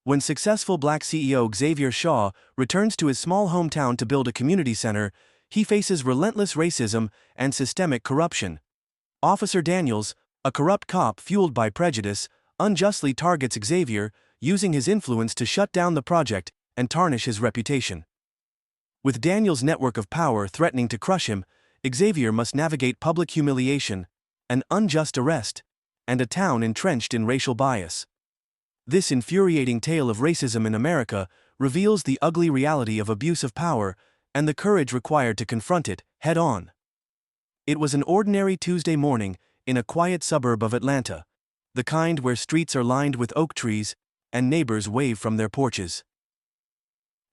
When successful Black CEO Xavier Shaw returns to his small hometown to build a community center, he faces relentless racism and systemic corruption. Officer Daniels, a corrupt cop fueled by prejudice, unjustly targets Xavier, using his influence to shut down the project and tarnish his reputation. With Daniels' network of power threatening to crush him, Xavier must navigate public humiliation, an unjust arrest, and a town entrenched in racial bias. This infuriating tale of racism in America reveals the ugly reality of abuse of power and the courage required to confront it head-on. It was an ordinary Tuesday morning in a quiet suburb of Atlanta, the kind where streets are lined with oak trees and neighbors wave from their porches.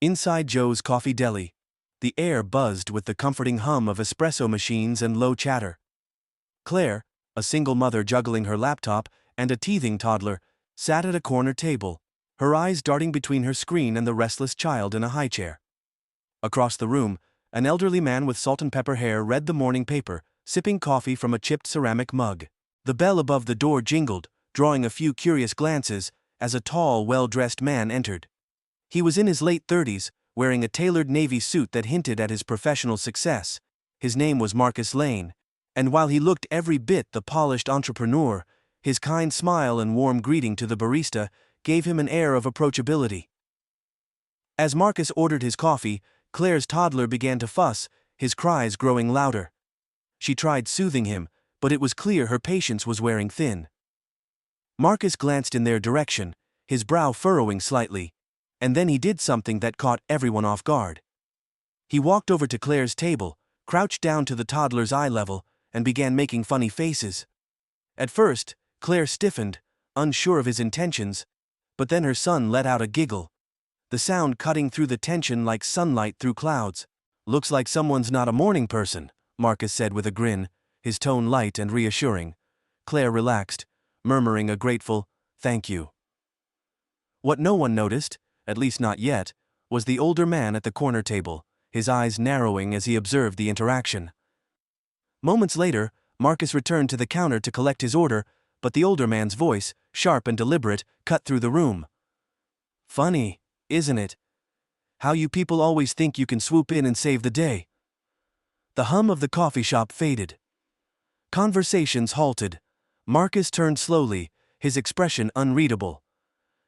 Inside Joe's Coffee Deli, the air buzzed with the comforting hum of espresso machines and low chatter. Claire, a single mother juggling her laptop and a teething toddler, sat at a corner table, her eyes darting between her screen and the restless child in a high chair. Across the room, an elderly man with salt and pepper hair read the morning paper, sipping coffee from a chipped ceramic mug. The bell above the door jingled, drawing a few curious glances, as a tall, well-dressed man entered. He was in his late 30s, wearing a tailored navy suit that hinted at his professional success. His name was Marcus Lane, and while he looked every bit the polished entrepreneur, his kind smile and warm greeting to the barista gave him an air of approachability. As Marcus ordered his coffee, Claire's toddler began to fuss, his cries growing louder. She tried soothing him, but it was clear her patience was wearing thin. Marcus glanced in their direction, his brow furrowing slightly, and then he did something that caught everyone off guard. He walked over to Claire's table, crouched down to the toddler's eye level, and began making funny faces. At first, Claire stiffened, unsure of his intentions, but then her son let out a giggle, the sound cutting through the tension like sunlight through clouds. "Looks like someone's not a morning person," Marcus said with a grin, his tone light and reassuring. Claire relaxed, murmuring a grateful, "Thank you." What no one noticed, at least not yet, was the older man at the corner table, his eyes narrowing as he observed the interaction. Moments later, Marcus returned to the counter to collect his order, but the older man's voice, sharp and deliberate, cut through the room. "Funny, isn't it? How you people always think you can swoop in and save the day." The hum of the coffee shop faded. Conversations halted. Marcus turned slowly, his expression unreadable.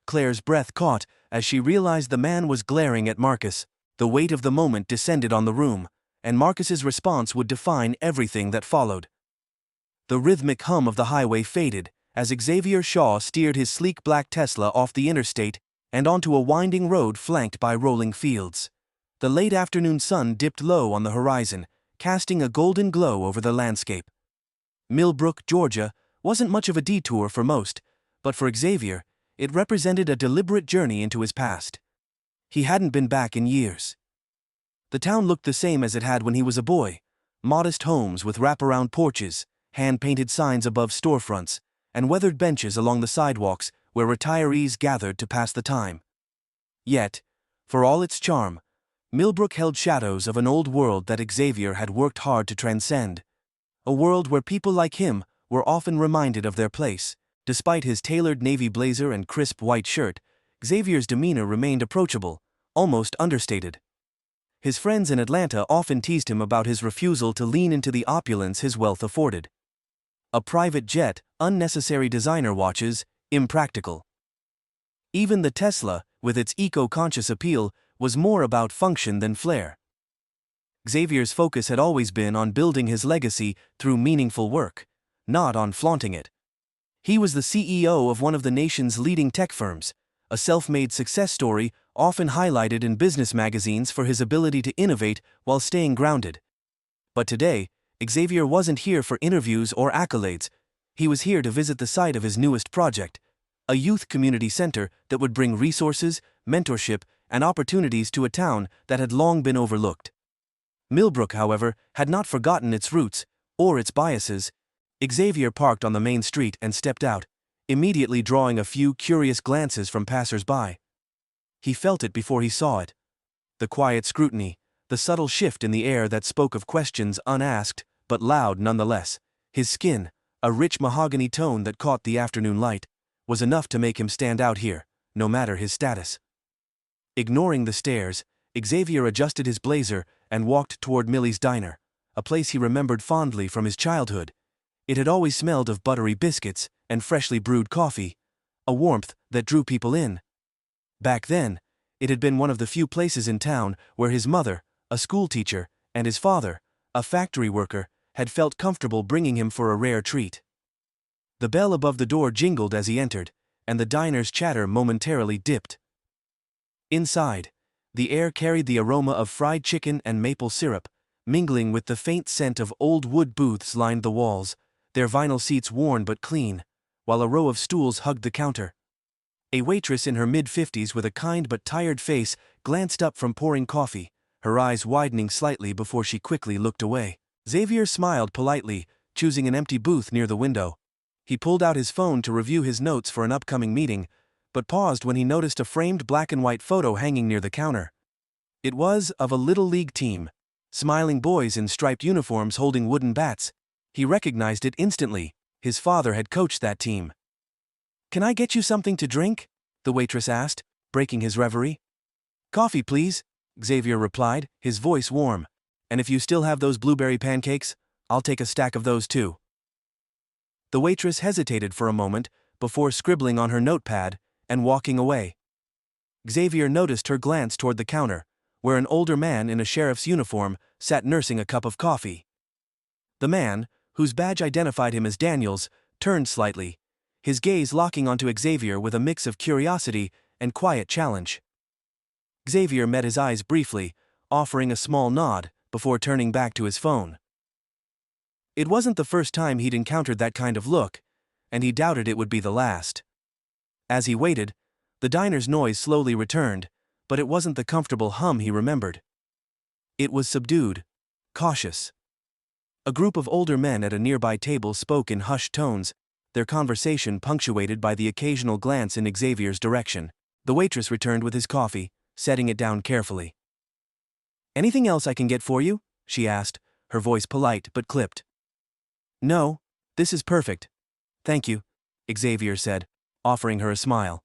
Claire's breath caught as she realized the man was glaring at Marcus. The weight of the moment descended on the room, and Marcus's response would define everything that followed. The rhythmic hum of the highway faded as Xavier Shaw steered his sleek black Tesla off the interstate and onto a winding road flanked by rolling fields. The late afternoon sun dipped low on the horizon, casting a golden glow over the landscape. Millbrooke, Georgia, wasn't much of a detour for most, but for Xavier, it represented a deliberate journey into his past. He hadn't been back in years. The town looked the same as it had when he was a boy: modest homes with wraparound porches, hand-painted signs above storefronts, and weathered benches along the sidewalks where retirees gathered to pass the time. Yet, for all its charm, Millbrooke held shadows of an old world that Xavier had worked hard to transcend. A world where people like him were often reminded of their place. Despite his tailored navy blazer and crisp white shirt, Xavier's demeanor remained approachable, almost understated. His friends in Atlanta often teased him about his refusal to lean into the opulence his wealth afforded. A private jet, unnecessary designer watches, impractical. Even the Tesla, with its eco-conscious appeal, was more about function than flair. Xavier's focus had always been on building his legacy through meaningful work, not on flaunting it. He was the CEO of one of the nation's leading tech firms, a self-made success story often highlighted in business magazines for his ability to innovate while staying grounded. But today, Xavier wasn't here for interviews or accolades. He was here to visit the site of his newest project, a youth community center that would bring resources, mentorship, and opportunities to a town that had long been overlooked. Millbrooke, however, had not forgotten its roots, or its biases. Xavier parked on the main street and stepped out, immediately drawing a few curious glances from passers-by. He felt it before he saw it. The quiet scrutiny, the subtle shift in the air that spoke of questions unasked, but loud nonetheless. His skin, a rich mahogany tone that caught the afternoon light, was enough to make him stand out here, no matter his status. Ignoring the stares, Xavier adjusted his blazer and walked toward Millie's diner, a place he remembered fondly from his childhood. It had always smelled of buttery biscuits and freshly brewed coffee, a warmth that drew people in. Back then, it had been one of the few places in town where his mother, a schoolteacher, and his father, a factory worker, had felt comfortable bringing him for a rare treat. The bell above the door jingled as he entered, and the diner's chatter momentarily dipped. Inside, the air carried the aroma of fried chicken and maple syrup, mingling with the faint scent of old wood booths lined the walls, their vinyl seats worn but clean, while a row of stools hugged the counter. A waitress in her mid-50s with a kind but tired face glanced up from pouring coffee, her eyes widening slightly before she quickly looked away. Xavier smiled politely, choosing an empty booth near the window. He pulled out his phone to review his notes for an upcoming meeting, but paused when he noticed a framed black and white photo hanging near the counter. It was of a little league team, smiling boys in striped uniforms holding wooden bats. He recognized it instantly. His father had coached that team. "Can I get you something to drink?" the waitress asked, breaking his reverie. "Coffee, please," Xavier replied, his voice warm. "And if you still have those blueberry pancakes, I'll take a stack of those too." The waitress hesitated for a moment before scribbling on her notepad and walking away. Xavier noticed her glance toward the counter, where an older man in a sheriff's uniform sat nursing a cup of coffee. The man, whose badge identified him as Daniels, turned slightly, his gaze locking onto Xavier with a mix of curiosity and quiet challenge. Xavier met his eyes briefly, offering a small nod before turning back to his phone. It wasn't the first time he'd encountered that kind of look, and he doubted it would be the last. As he waited, the diner's noise slowly returned, but it wasn't the comfortable hum he remembered. It was subdued, cautious. A group of older men at a nearby table spoke in hushed tones, their conversation punctuated by the occasional glance in Xavier's direction. The waitress returned with his coffee, setting it down carefully. "Anything else I can get for you?" she asked, her voice polite but clipped. "No, this is perfect. Thank you," Xavier said, offering her a smile.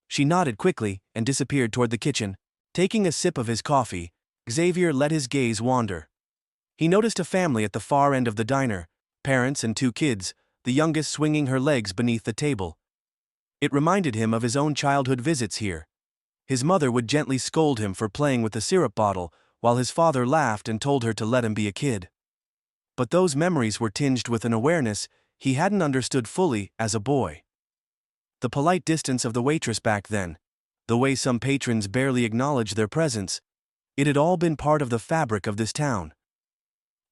She nodded quickly and disappeared toward the kitchen. Taking a sip of his coffee, Xavier let his gaze wander. He noticed a family at the far end of the diner, parents and two kids, the youngest swinging her legs beneath the table. It reminded him of his own childhood visits here. His mother would gently scold him for playing with the syrup bottle, while his father laughed and told her to let him be a kid. But those memories were tinged with an awareness he hadn't understood fully as a boy. The polite distance of the waitress back then, the way some patrons barely acknowledged their presence, it had all been part of the fabric of this town.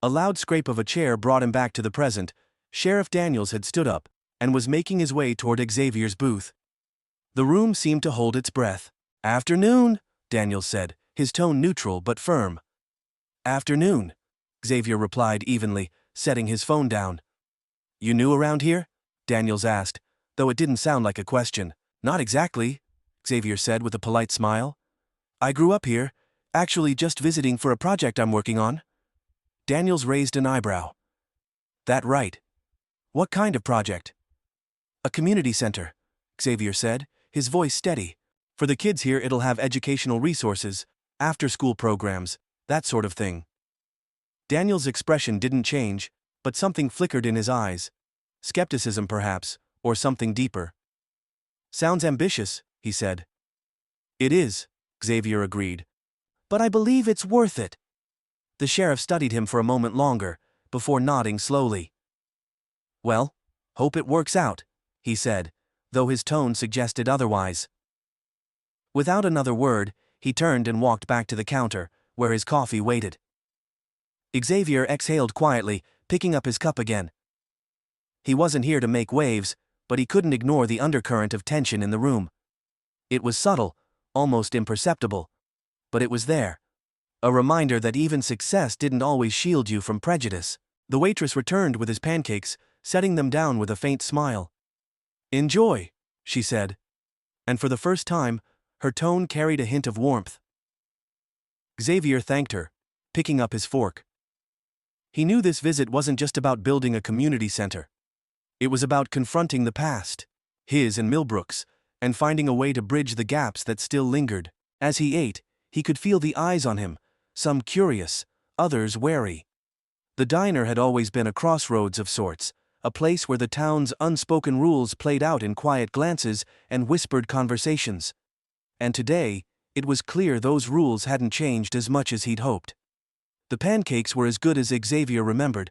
A loud scrape of a chair brought him back to the present. Sheriff Daniels had stood up and was making his way toward Xavier's booth. The room seemed to hold its breath. "Afternoon," Daniels said, his tone neutral but firm. "Afternoon," Xavier replied evenly, setting his phone down. "You new around here?" Daniels asked, though it didn't sound like a question. "Not exactly," Xavier said with a polite smile. "I grew up here, actually just visiting for a project I'm working on." Daniels raised an eyebrow. "That right. What kind of project?" "A community center," Xavier said, his voice steady. "For the kids here it'll have educational resources, after-school programs, that sort of thing." Daniel's expression didn't change, but something flickered in his eyes. Skepticism perhaps, or something deeper. "Sounds ambitious," he said. "It is," Xavier agreed. "But I believe it's worth it." The sheriff studied him for a moment longer, before nodding slowly. "Well, hope it works out," he said, though his tone suggested otherwise. Without another word, he turned and walked back to the counter, where his coffee waited. Xavier exhaled quietly, picking up his cup again. He wasn't here to make waves, but he couldn't ignore the undercurrent of tension in the room. It was subtle, almost imperceptible, but it was there. A reminder that even success didn't always shield you from prejudice. The waitress returned with his pancakes, setting them down with a faint smile. "Enjoy," she said. And for the first time, her tone carried a hint of warmth. Xavier thanked her, picking up his fork. He knew this visit wasn't just about building a community center. It was about confronting the past, his and Millbrooke's, and finding a way to bridge the gaps that still lingered. As he ate, he could feel the eyes on him, some curious, others wary. The diner had always been a crossroads of sorts, a place where the town's unspoken rules played out in quiet glances and whispered conversations. And today, it was clear those rules hadn't changed as much as he'd hoped. The pancakes were as good as Xavier remembered,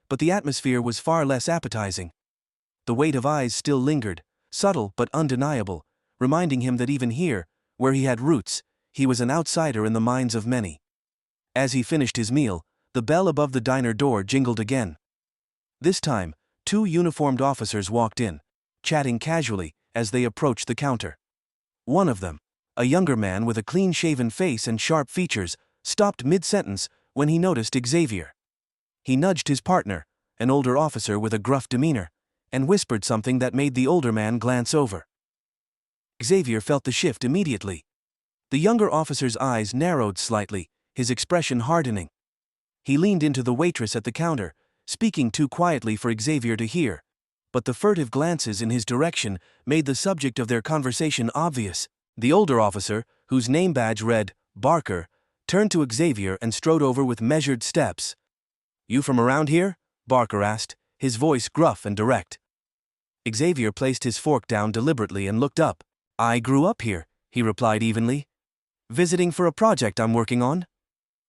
but the atmosphere was far less appetizing. The weight of eyes still lingered, subtle but undeniable, reminding him that even here, where he had roots, he was an outsider in the minds of many. As he finished his meal, the bell above the diner door jingled again. This time, 2 uniformed officers walked in, chatting casually as they approached the counter. One of them, a younger man with a clean-shaven face and sharp features, stopped mid-sentence when he noticed Xavier. He nudged his partner, an older officer with a gruff demeanor, and whispered something that made the older man glance over. Xavier felt the shift immediately. The younger officer's eyes narrowed slightly, his expression hardening. He leaned into the waitress at the counter, speaking too quietly for Xavier to hear, but the furtive glances in his direction made the subject of their conversation obvious. The older officer, whose name badge read Barker, turned to Xavier and strode over with measured steps. "You from around here?" Barker asked, his voice gruff and direct. Xavier placed his fork down deliberately and looked up. "I grew up here," he replied evenly. "Visiting for a project I'm working on."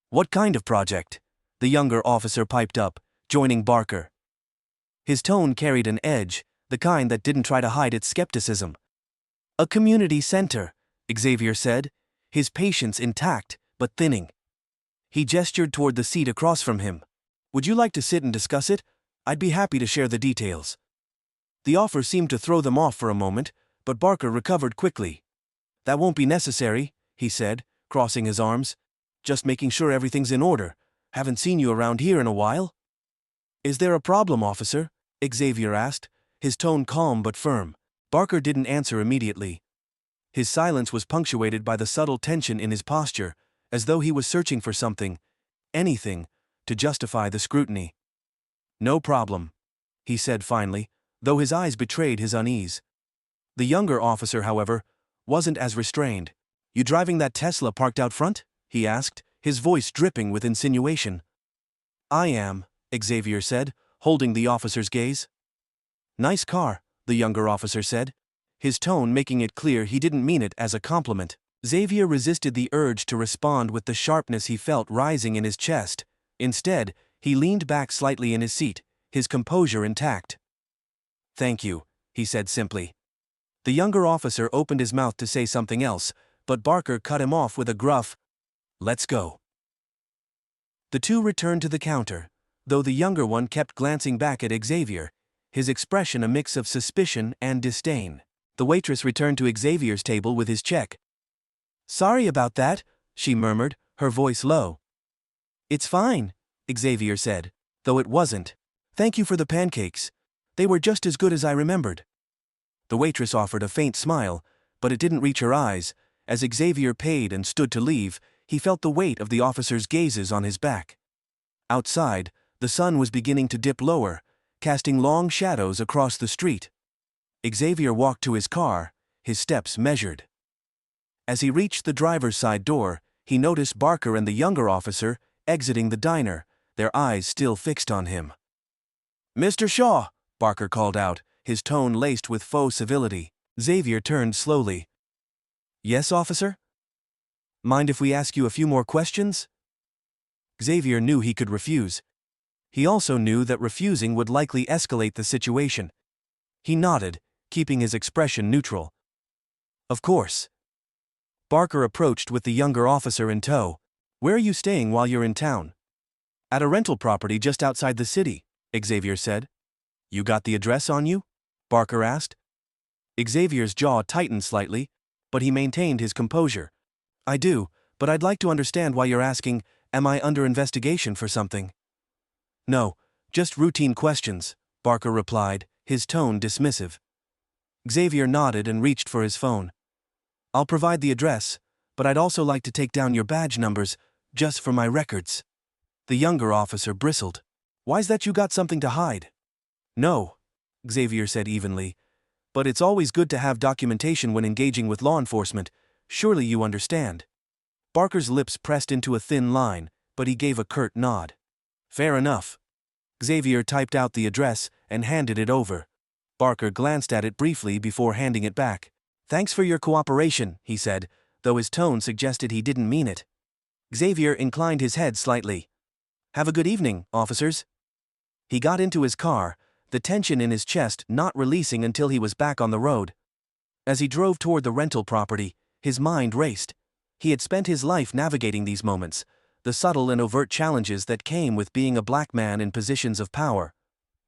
"What kind of project?" the younger officer piped up, joining Barker. His tone carried an edge, the kind that didn't try to hide its skepticism. "A community center," Xavier said, his patience intact but thinning. He gestured toward the seat across from him. "Would you like to sit and discuss it? I'd be happy to share the details." The offer seemed to throw them off for a moment, but Barker recovered quickly. "That won't be necessary," he said, crossing his arms. "Just making sure everything's in order. Haven't seen you around here in a while." "Is there a problem, officer?" Xavier asked, his tone calm but firm. Barker didn't answer immediately. His silence was punctuated by the subtle tension in his posture, as though he was searching for something, anything, to justify the scrutiny. "No problem," he said finally, though his eyes betrayed his unease. The younger officer, however, wasn't as restrained. "You driving that Tesla parked out front?" he asked, his voice dripping with insinuation. "I am," Xavier said, holding the officer's gaze. "Nice car," the younger officer said, his tone making it clear he didn't mean it as a compliment. Xavier resisted the urge to respond with the sharpness he felt rising in his chest. Instead, he leaned back slightly in his seat, his composure intact. "Thank you," he said simply. The younger officer opened his mouth to say something else, but Barker cut him off with a gruff, "Let's go." The two returned to the counter, though the younger one kept glancing back at Xavier, his expression a mix of suspicion and disdain. The waitress returned to Xavier's table with his check. "Sorry about that," she murmured, her voice low. "It's fine," Xavier said, though it wasn't. "Thank you for the pancakes. They were just as good as I remembered." The waitress offered a faint smile, but it didn't reach her eyes. As Xavier paid and stood to leave, he felt the weight of the officer's gazes on his back. Outside, the sun was beginning to dip lower, casting long shadows across the street. Xavier walked to his car, his steps measured. As he reached the driver's side door, he noticed Barker and the younger officer exiting the diner, their eyes still fixed on him. "Mr. Shaw," Barker called out, his tone laced with faux civility. Xavier turned slowly. "Yes, officer? Mind if we ask you a few more questions?" Xavier knew he could refuse. He also knew that refusing would likely escalate the situation. He nodded, keeping his expression neutral. "Of course." Barker approached with the younger officer in tow. "Where are you staying while you're in town?" "At a rental property just outside the city," Xavier said. "You got the address on you?" Barker asked. Xavier's jaw tightened slightly, but he maintained his composure. "I do, but I'd like to understand why you're asking, am I under investigation for something?" "No, just routine questions," Barker replied, his tone dismissive. Xavier nodded and reached for his phone. "I'll provide the address, but I'd also like to take down your badge numbers, just for my records." The younger officer bristled. "Why's that, you got something to hide?" "No," Xavier said evenly, But it's always good to have documentation when engaging with law enforcement. Surely you understand. Barker's lips pressed into a thin line, but he gave a curt nod. Fair enough. Xavier typed out the address and handed it over. Barker glanced at it briefly before handing it back. Thanks for your cooperation, he said, though his tone suggested he didn't mean it. Xavier inclined his head slightly. Have a good evening, officers. He got into his car, the tension in his chest not releasing until he was back on the road. As he drove toward the rental property, his mind raced. He had spent his life navigating these moments, the subtle and overt challenges that came with being a black man in positions of power.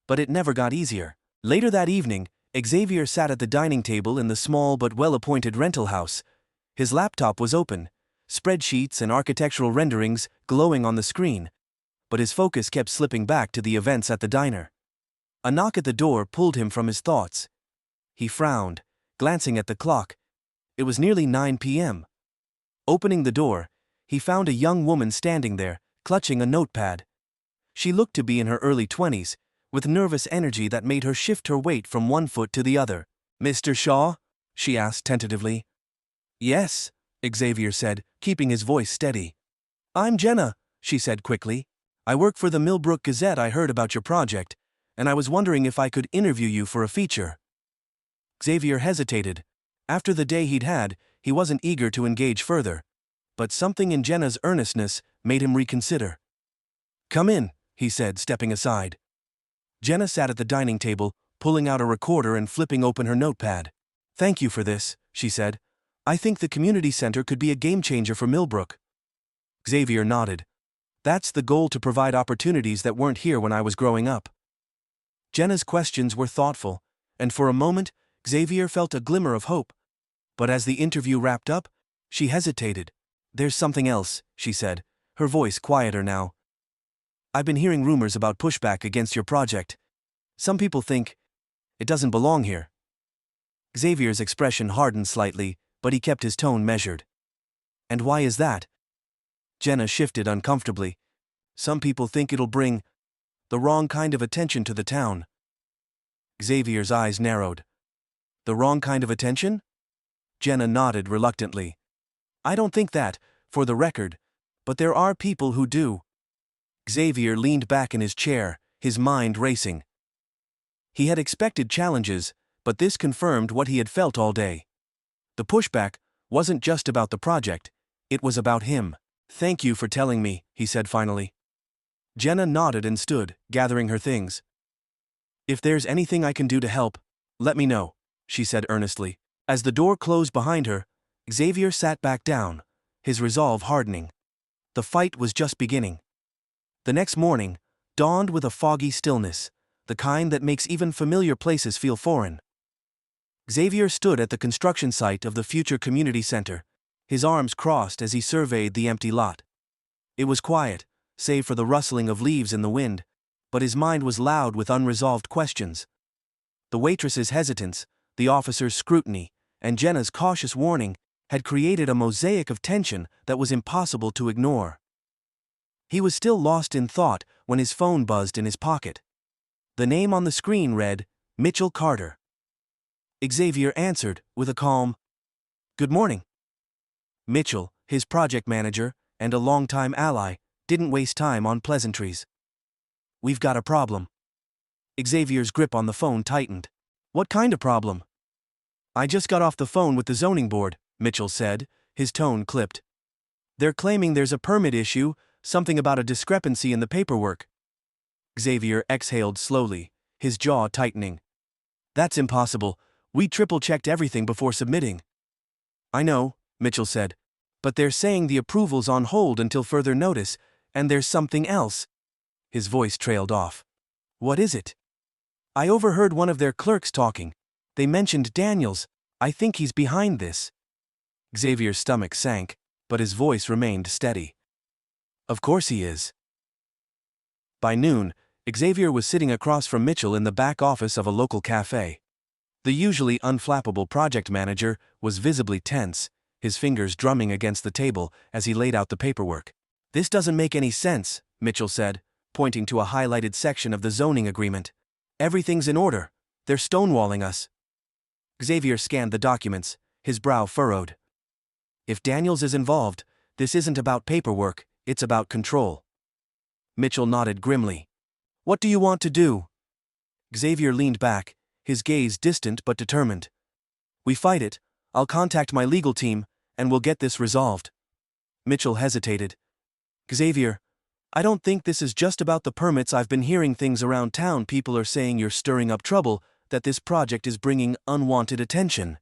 But it never got easier. Later that evening, Xavier sat at the dining table in the small but well-appointed rental house. His laptop was open, spreadsheets and architectural renderings glowing on the screen, but his focus kept slipping back to the events at the diner. A knock at the door pulled him from his thoughts. He frowned, glancing at the clock. It was nearly 9 p.m. Opening the door, he found a young woman standing there, clutching a notepad. She looked to be in her early 20s, with nervous energy that made her shift her weight from one foot to the other. Mr. Shaw? She asked tentatively. Yes, Xavier said, keeping his voice steady. I'm Jenna, she said quickly. I work for the Millbrooke Gazette. I heard about your project, and I was wondering if I could interview you for a feature. Xavier hesitated. After the day he'd had, he wasn't eager to engage further. But something in Jenna's earnestness made him reconsider. Come in, he said, stepping aside. Jenna sat at the dining table, pulling out a recorder and flipping open her notepad. Thank you for this, she said. I think the community center could be a game changer for Millbrooke. Xavier nodded. That's the goal, to provide opportunities that weren't here when I was growing up. Jenna's questions were thoughtful, and for a moment, Xavier felt a glimmer of hope. But as the interview wrapped up, she hesitated. There's something else, she said, her voice quieter now. I've been hearing rumors about pushback against your project. Some people think it doesn't belong here. Xavier's expression hardened slightly, but he kept his tone measured. And why is that? Jenna shifted uncomfortably. Some people think it'll bring the wrong kind of attention to the town. Xavier's eyes narrowed. The wrong kind of attention? Jenna nodded reluctantly. I don't think that, for the record, but there are people who do. Xavier leaned back in his chair, his mind racing. He had expected challenges, but this confirmed what he had felt all day. The pushback wasn't just about the project, it was about him. Thank you for telling me, he said finally. Jenna nodded and stood, gathering her things. If there's anything I can do to help, let me know, she said earnestly. As the door closed behind her, Xavier sat back down, his resolve hardening. The fight was just beginning. The next morning dawned with a foggy stillness, the kind that makes even familiar places feel foreign. Xavier stood at the construction site of the future community center, his arms crossed as he surveyed the empty lot. It was quiet, save for the rustling of leaves in the wind, but his mind was loud with unresolved questions. The waitress's hesitance, the officer's scrutiny, and Jenna's cautious warning had created a mosaic of tension that was impossible to ignore. He was still lost in thought when his phone buzzed in his pocket. The name on the screen read, Mitchell Carter. Xavier answered, with a calm, "Good morning." Mitchell, his project manager, and a longtime ally, didn't waste time on pleasantries. "We've got a problem." Xavier's grip on the phone tightened. "What kind of problem?" "I just got off the phone with the zoning board," Mitchell said, his tone clipped. "They're claiming there's a permit issue, something about a discrepancy in the paperwork." Xavier exhaled slowly, his jaw tightening. "That's impossible. We triple-checked everything before submitting." "I know," Mitchell said, "but they're saying the approval's on hold until further notice, and there's something else." His voice trailed off. "What is it?" "I overheard one of their clerks talking. They mentioned Daniels. I think he's behind this." Xavier's stomach sank, but his voice remained steady. "Of course he is." By noon, Xavier was sitting across from Mitchell in the back office of a local cafe. The usually unflappable project manager was visibly tense, his fingers drumming against the table as he laid out the paperwork. "This doesn't make any sense," Mitchell said, pointing to a highlighted section of the zoning agreement. "Everything's in order. They're stonewalling us." Xavier scanned the documents, his brow furrowed. If Daniels is involved, this isn't about paperwork, it's about control. Mitchell nodded grimly. What do you want to do? Xavier leaned back, his gaze distant but determined. We fight it, I'll contact my legal team, and we'll get this resolved. Mitchell hesitated. Xavier, I don't think this is just about the permits. I've been hearing things around town. People are saying you're stirring up trouble, that this project is bringing unwanted attention.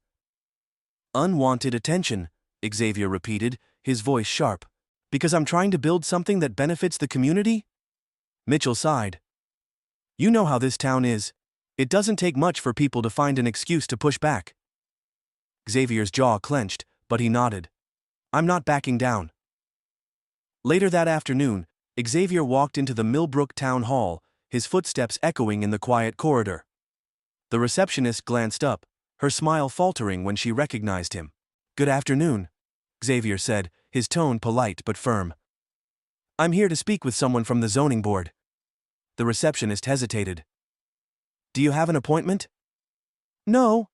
Unwanted attention, Xavier repeated, his voice sharp. Because I'm trying to build something that benefits the community? Mitchell sighed. You know how this town is. It doesn't take much for people to find an excuse to push back. Xavier's jaw clenched, but he nodded. I'm not backing down. Later that afternoon, Xavier walked into the Millbrooke town hall, his footsteps echoing in the quiet corridor. The receptionist glanced up, her smile faltering when she recognized him. Good afternoon, Xavier said, his tone polite but firm. I'm here to speak with someone from the zoning board. The receptionist hesitated. Do you have an appointment? No,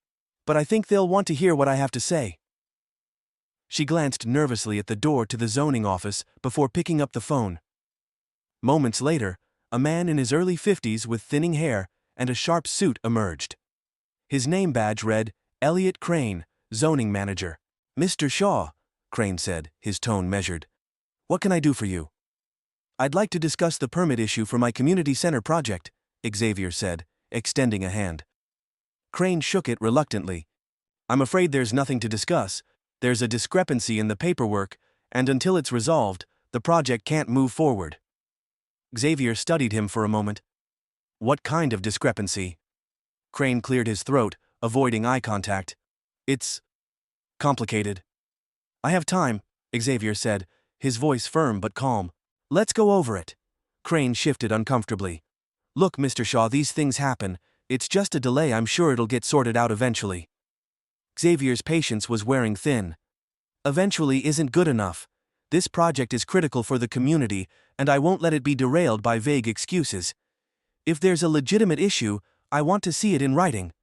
but I think they'll want to hear what I have to say. She glanced nervously at the door to the zoning office before picking up the phone. Moments later, a man in his early 50s with thinning hair and a sharp suit emerged. His name badge read, Elliot Crane, zoning manager. Mr. Shaw, Crane said, his tone measured. What can I do for you? I'd like to discuss the permit issue for my community center project, Xavier said, extending a hand. Crane shook it reluctantly. I'm afraid there's nothing to discuss. There's a discrepancy in the paperwork, and until it's resolved, the project can't move forward. Xavier studied him for a moment. What kind of discrepancy? Crane cleared his throat, avoiding eye contact. It's complicated. I have time, Xavier said, his voice firm but calm. Let's go over it. Crane shifted uncomfortably. Look, Mr. Shaw, these things happen. It's just a delay. I'm sure it'll get sorted out eventually. Xavier's patience was wearing thin. Eventually isn't good enough. This project is critical for the community, and I won't let it be derailed by vague excuses. If there's a legitimate issue, I want to see it in writing.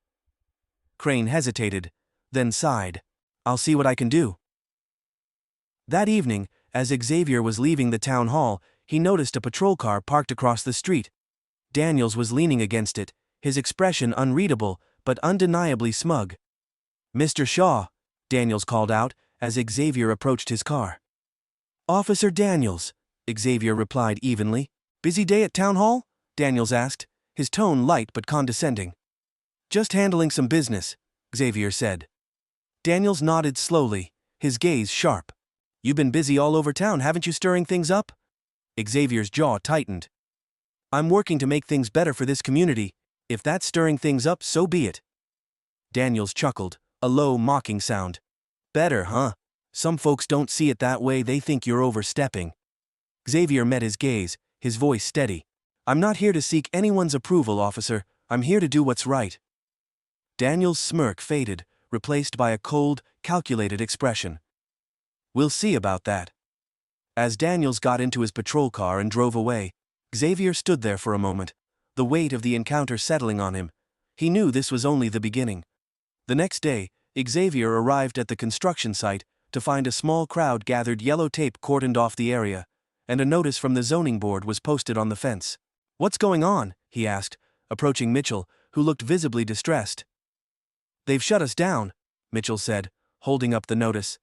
Crane hesitated, then sighed. I'll see what I can do. That evening, as Xavier was leaving the town hall, he noticed a patrol car parked across the street. Daniels was leaning against it, his expression unreadable, but undeniably smug. Mr. Shaw, Daniels called out, as Xavier approached his car. Officer Daniels, Xavier replied evenly. Busy day at town hall? Daniels asked, his tone light but condescending. Just handling some business, Xavier said. Daniels nodded slowly, his gaze sharp. You've been busy all over town, haven't you, stirring things up? Xavier's jaw tightened. I'm working to make things better for this community. If that's stirring things up, so be it. Daniels chuckled, a low, mocking sound. Better, huh? Some folks don't see it that way, they think you're overstepping. Xavier met his gaze, his voice steady. I'm not here to seek anyone's approval, officer. I'm here to do what's right. Daniels' smirk faded, replaced by a cold, calculated expression. We'll see about that. As Daniels got into his patrol car and drove away, Xavier stood there for a moment, the weight of the encounter settling on him. He knew this was only the beginning. The next day, Xavier arrived at the construction site to find a small crowd gathered. Yellow tape cordoned off the area, and a notice from the zoning board was posted on the fence. What's going on? He asked, approaching Mitchell, who looked visibly distressed. They've shut us down, Mitchell said, holding up the notice.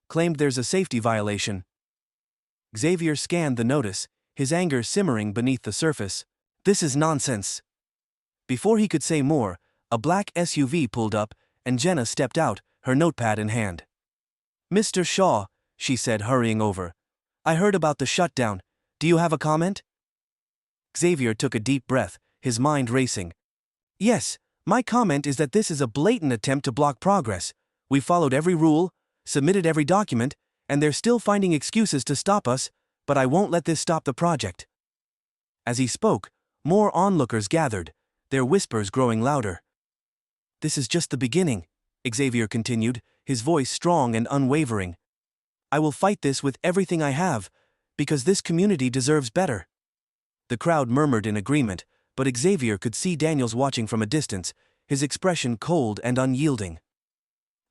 Claimed there's a safety violation. Xavier scanned the notice, his anger simmering beneath the surface. This is nonsense. Before he could say more, a black SUV pulled up, and Jenna stepped out, her notepad in hand. Mr. Shaw, she said, hurrying over. I heard about the shutdown. Do you have a comment? Xavier took a deep breath, his mind racing. Yes, my comment is that this is a blatant attempt to block progress. We followed every rule, submitted every document, and they're still finding excuses to stop us, but I won't let this stop the project. As he spoke, more onlookers gathered, their whispers growing louder. This is just the beginning, Xavier continued, his voice strong and unwavering. I will fight this with everything I have, because this community deserves better. The crowd murmured in agreement, but Xavier could see Daniels watching from a distance, his expression cold and unyielding.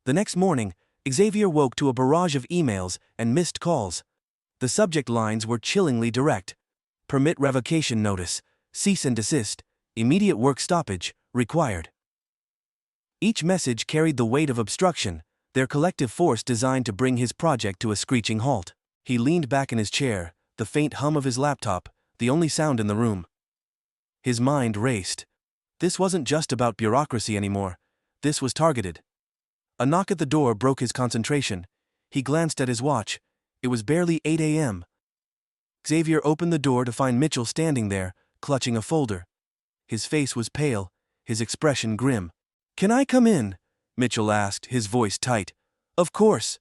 The next morning, Xavier woke to a barrage of emails and missed calls. The subject lines were chillingly direct. Permit revocation notice, cease and desist, immediate work stoppage, required. Each message carried the weight of obstruction, their collective force designed to bring his project to a screeching halt. He leaned back in his chair, the faint hum of his laptop, the only sound in the room. His mind raced. This wasn't just about bureaucracy anymore. This was targeted. A knock at the door broke his concentration. He glanced at his watch. It was barely 8 a.m. Xavier opened the door to find Mitchell standing there, clutching a folder. His face was pale, his expression grim. "Can I come in?" Mitchell asked, his voice tight. "Of course."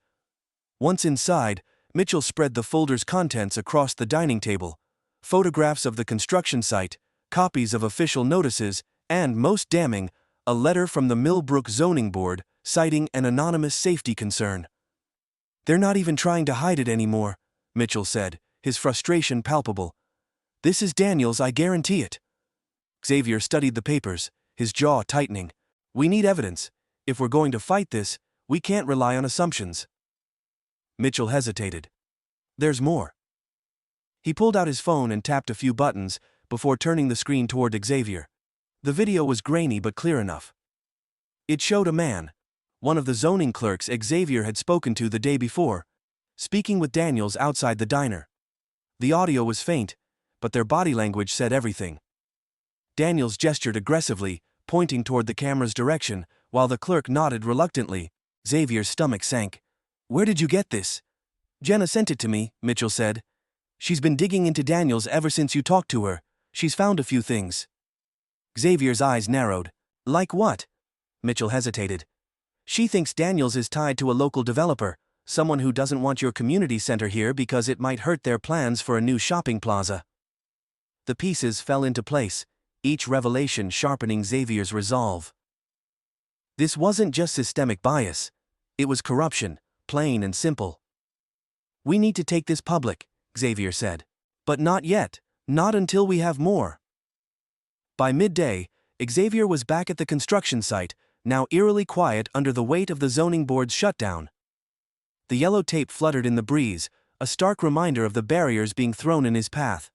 Once inside, Mitchell spread the folder's contents across the dining table. Photographs of the construction site, copies of official notices, and, most damning, a letter from the Millbrooke zoning board, citing an anonymous safety concern. "They're not even trying to hide it anymore," Mitchell said, his frustration palpable. "This is Daniels, I guarantee it." Xavier studied the papers, his jaw tightening. "We need evidence. If we're going to fight this, we can't rely on assumptions." Mitchell hesitated. "There's more." He pulled out his phone and tapped a few buttons before turning the screen toward Xavier. The video was grainy but clear enough. It showed a man, one of the zoning clerks Xavier had spoken to the day before, speaking with Daniels outside the diner. The audio was faint, but their body language said everything. Daniels gestured aggressively, pointing toward the camera's direction, while the clerk nodded reluctantly. Xavier's stomach sank. "Where did you get this?" "Jenna sent it to me," Mitchell said. "She's been digging into Daniels ever since you talked to her. She's found a few things." Xavier's eyes narrowed. "Like what?" Mitchell hesitated. "She thinks Daniels is tied to a local developer, someone who doesn't want your community center here because it might hurt their plans for a new shopping plaza." The pieces fell into place, each revelation sharpening Xavier's resolve. This wasn't just systemic bias. It was corruption, plain and simple. "We need to take this public," Xavier said. "But not yet, not until we have more." By midday, Xavier was back at the construction site, now eerily quiet under the weight of the zoning board's shutdown. The yellow tape fluttered in the breeze, a stark reminder of the barriers being thrown in his path.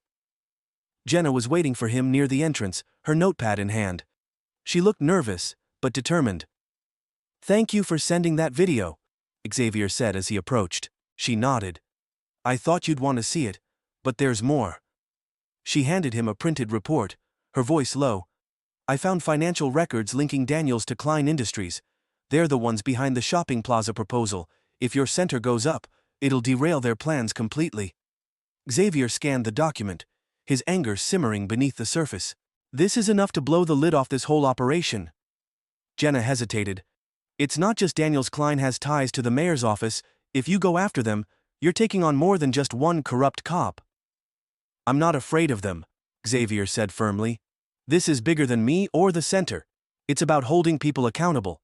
Jenna was waiting for him near the entrance, her notepad in hand. She looked nervous, but determined. "Thank you for sending that video," Xavier said as he approached. She nodded. "I thought you'd want to see it, but there's more." She handed him a printed report, her voice low. "I found financial records linking Daniels to Klein Industries. They're the ones behind the shopping plaza proposal. If your center goes up, it'll derail their plans completely." Xavier scanned the document, his anger simmering beneath the surface. "This is enough to blow the lid off this whole operation." Jenna hesitated. "It's not just Daniels. Klein has ties to the mayor's office. If you go after them, you're taking on more than just one corrupt cop." "I'm not afraid of them," Xavier said firmly. "This is bigger than me or the center. It's about holding people accountable."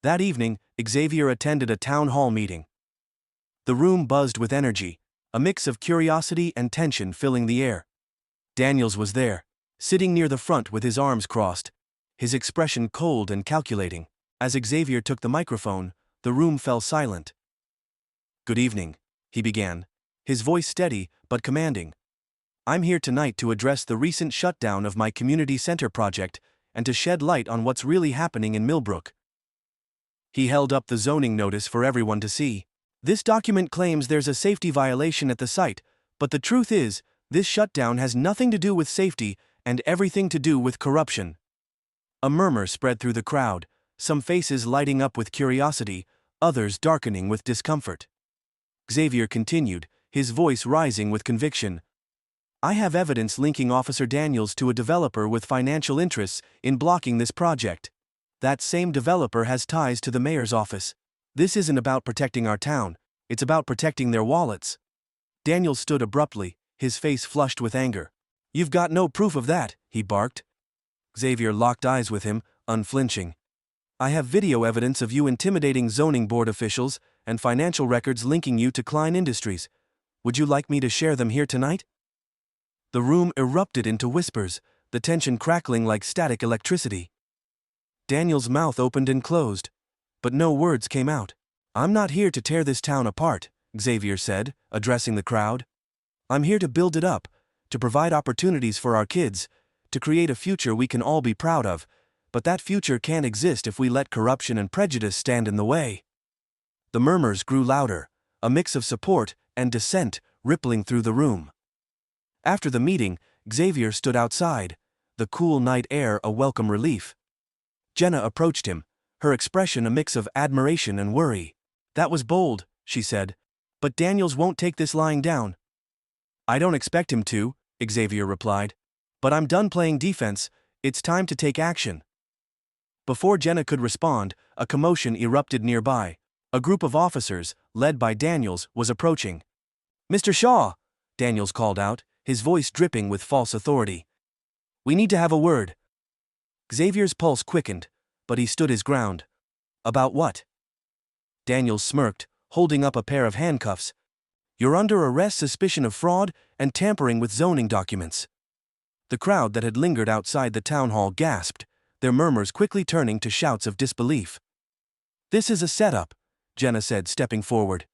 That evening, Xavier attended a town hall meeting. The room buzzed with energy, a mix of curiosity and tension filling the air. Daniels was there, sitting near the front with his arms crossed, his expression cold and calculating. As Xavier took the microphone, the room fell silent. "Good evening," he began, his voice steady but commanding. "I'm here tonight to address the recent shutdown of my community center project and to shed light on what's really happening in Millbrooke." He held up the zoning notice for everyone to see. "This document claims there's a safety violation at the site, but the truth is, this shutdown has nothing to do with safety and everything to do with corruption." A murmur spread through the crowd, some faces lighting up with curiosity, others darkening with discomfort. Xavier continued, his voice rising with conviction. "I have evidence linking Officer Daniels to a developer with financial interests in blocking this project. That same developer has ties to the mayor's office. This isn't about protecting our town, it's about protecting their wallets." Daniels stood abruptly, his face flushed with anger. "You've got no proof of that," he barked. Xavier locked eyes with him, unflinching. "I have video evidence of you intimidating zoning board officials and financial records linking you to Klein Industries. Would you like me to share them here tonight?" The room erupted into whispers, the tension crackling like static electricity. Daniel's mouth opened and closed. but no words came out. "I'm not here to tear this town apart," Xavier said, addressing the crowd. "I'm here to build it up, to provide opportunities for our kids, to create a future we can all be proud of, but that future can't exist if we let corruption and prejudice stand in the way." The murmurs grew louder, a mix of support and dissent rippling through the room. After the meeting, Xavier stood outside, the cool night air a welcome relief. Jenna approached him, her expression a mix of admiration and worry. "That was bold," she said, "but Daniels won't take this lying down." "I don't expect him to," Xavier replied. "But I'm done playing defense, it's time to take action." Before Jenna could respond, a commotion erupted nearby. A group of officers, led by Daniels, was approaching. "Mr. Shaw," Daniels called out, his voice dripping with false authority. "We need to have a word." Xavier's pulse quickened, but he stood his ground. "About what?" Daniels smirked, holding up a pair of handcuffs. "You're under arrest, suspicion of fraud and tampering with zoning documents." The crowd that had lingered outside the town hall gasped, their murmurs quickly turning to shouts of disbelief. "This is a setup," Jenna said, stepping forward.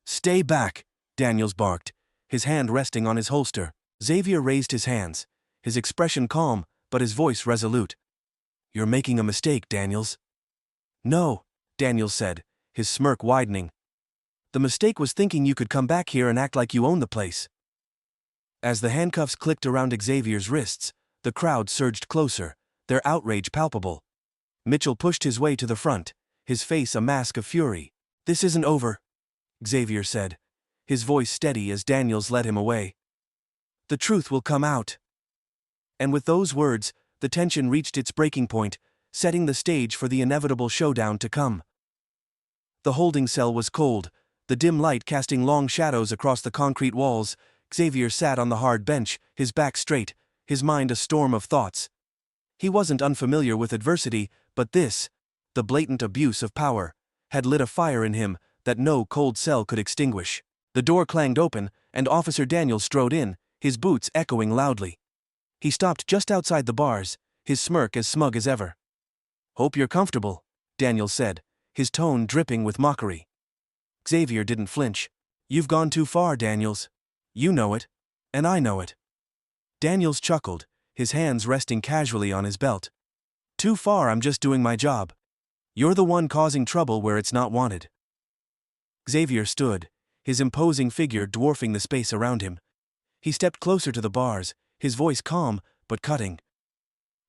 "Stay back," Daniels barked, his hand resting on his holster. Xavier raised his hands, his expression calm, but his voice resolute. "You're making a mistake, Daniels." "No," Daniels said, his smirk widening. "The mistake was thinking you could come back here and act like you own the place." As the handcuffs clicked around Xavier's wrists, the crowd surged closer, their outrage palpable. Mitchell pushed his way to the front, his face a mask of fury. "This isn't over," Xavier said, his voice steady as Daniels led him away. "The truth will come out." And with those words, the tension reached its breaking point, setting the stage for the inevitable showdown to come. The holding cell was cold, the dim light casting long shadows across the concrete walls. Xavier sat on the hard bench, his back straight, his mind a storm of thoughts. He wasn't unfamiliar with adversity, but this, the blatant abuse of power, had lit a fire in him that no cold cell could extinguish. The door clanged open, and Officer Daniels strode in, his boots echoing loudly. He stopped just outside the bars, his smirk as smug as ever. "Hope you're comfortable," Daniels said, his tone dripping with mockery. Xavier didn't flinch. "You've gone too far, Daniels. You know it. And I know it." Daniels chuckled, his hands resting casually on his belt. "Too far, I'm just doing my job. You're the one causing trouble where it's not wanted." Xavier stood, his imposing figure dwarfing the space around him. He stepped closer to the bars, his voice calm but cutting.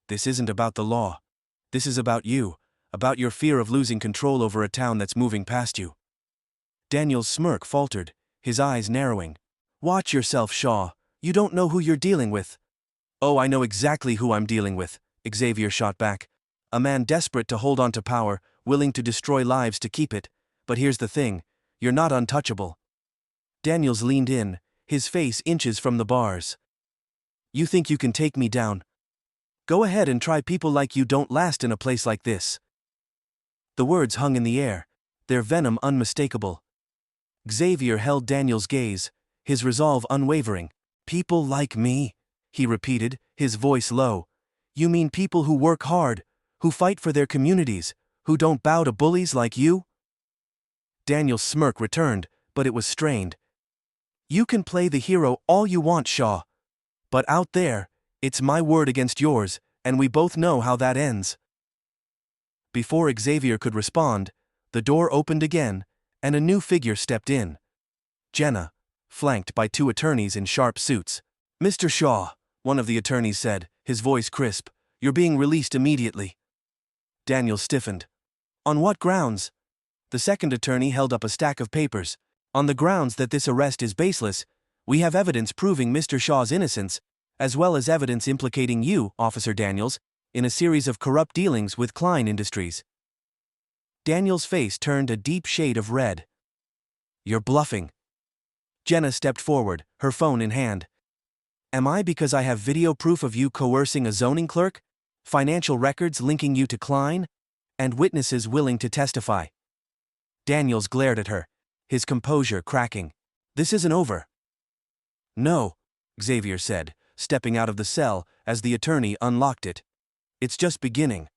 "This isn't about the law. This is about you, about your fear of losing control over a town that's moving past you." Daniel's smirk faltered, his eyes narrowing. "Watch yourself, Shaw. You don't know who you're dealing with." "Oh, I know exactly who I'm dealing with," Xavier shot back. "A man desperate to hold on to power, willing to destroy lives to keep it. But here's the thing, you're not untouchable." Daniels leaned in, his face inches from the bars. "You think you can take me down? Go ahead and try. People like you don't last in a place like this." The words hung in the air, their venom unmistakable. Xavier held Daniels' gaze, his resolve unwavering. "People like me?" he repeated, his voice low. "You mean people who work hard, who fight for their communities, who don't bow to bullies like you?" Daniel's smirk returned, but it was strained. "You can play the hero all you want, Shaw. But out there, it's my word against yours, and we both know how that ends." Before Xavier could respond, the door opened again, and a new figure stepped in. Jenna, flanked by two attorneys in sharp suits. "Mr. Shaw," one of the attorneys said, his voice crisp, "you're being released immediately." Daniel stiffened. "On what grounds?" The second attorney held up a stack of papers. "On the grounds that this arrest is baseless. We have evidence proving Mr. Shaw's innocence, as well as evidence implicating you, Officer Daniels, in a series of corrupt dealings with Klein Industries." Daniels' face turned a deep shade of red. "You're bluffing." Jenna stepped forward, her phone in hand. "Am I, because I have video proof of you coercing a zoning clerk, financial records linking you to Klein, and witnesses willing to testify?" Daniels glared at her, his composure cracking. "This isn't over." "No," Xavier said, stepping out of the cell as the attorney unlocked it. "It's just beginning."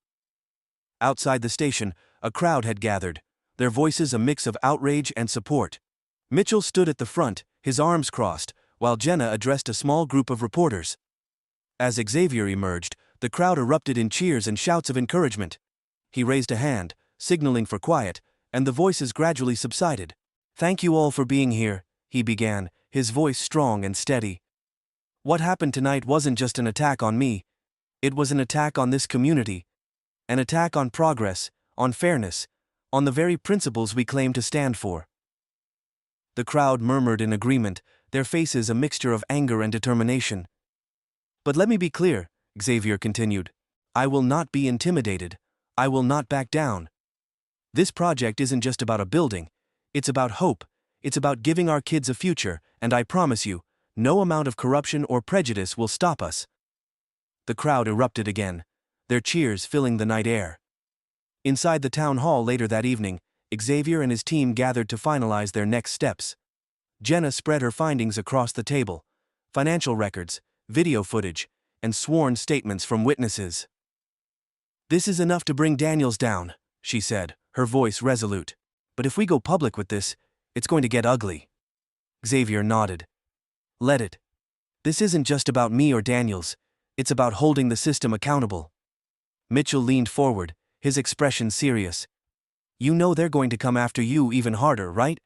Outside the station, a crowd had gathered, their voices a mix of outrage and support. Mitchell stood at the front, his arms crossed, while Jenna addressed a small group of reporters. As Xavier emerged, the crowd erupted in cheers and shouts of encouragement. He raised a hand, signaling for quiet, and the voices gradually subsided. "Thank you all for being here," he began, his voice strong and steady. "What happened tonight wasn't just an attack on me. It was an attack on this community. An attack on progress, on fairness, on the very principles we claim to stand for." The crowd murmured in agreement, their faces a mixture of anger and determination. "But let me be clear," Xavier continued. "I will not be intimidated. I will not back down. This project isn't just about a building. It's about hope. It's about giving our kids a future, and I promise you, no amount of corruption or prejudice will stop us." The crowd erupted again, their cheers filling the night air. Inside the town hall later that evening, Xavier and his team gathered to finalize their next steps. Jenna spread her findings across the table: financial records, video footage, and sworn statements from witnesses. "This is enough to bring Daniels down," she said, her voice resolute. "But if we go public with this, it's going to get ugly." Xavier nodded. "Let it. This isn't just about me or Daniels, it's about holding the system accountable." Mitchell leaned forward, his expression serious. "You know they're going to come after you even harder, right?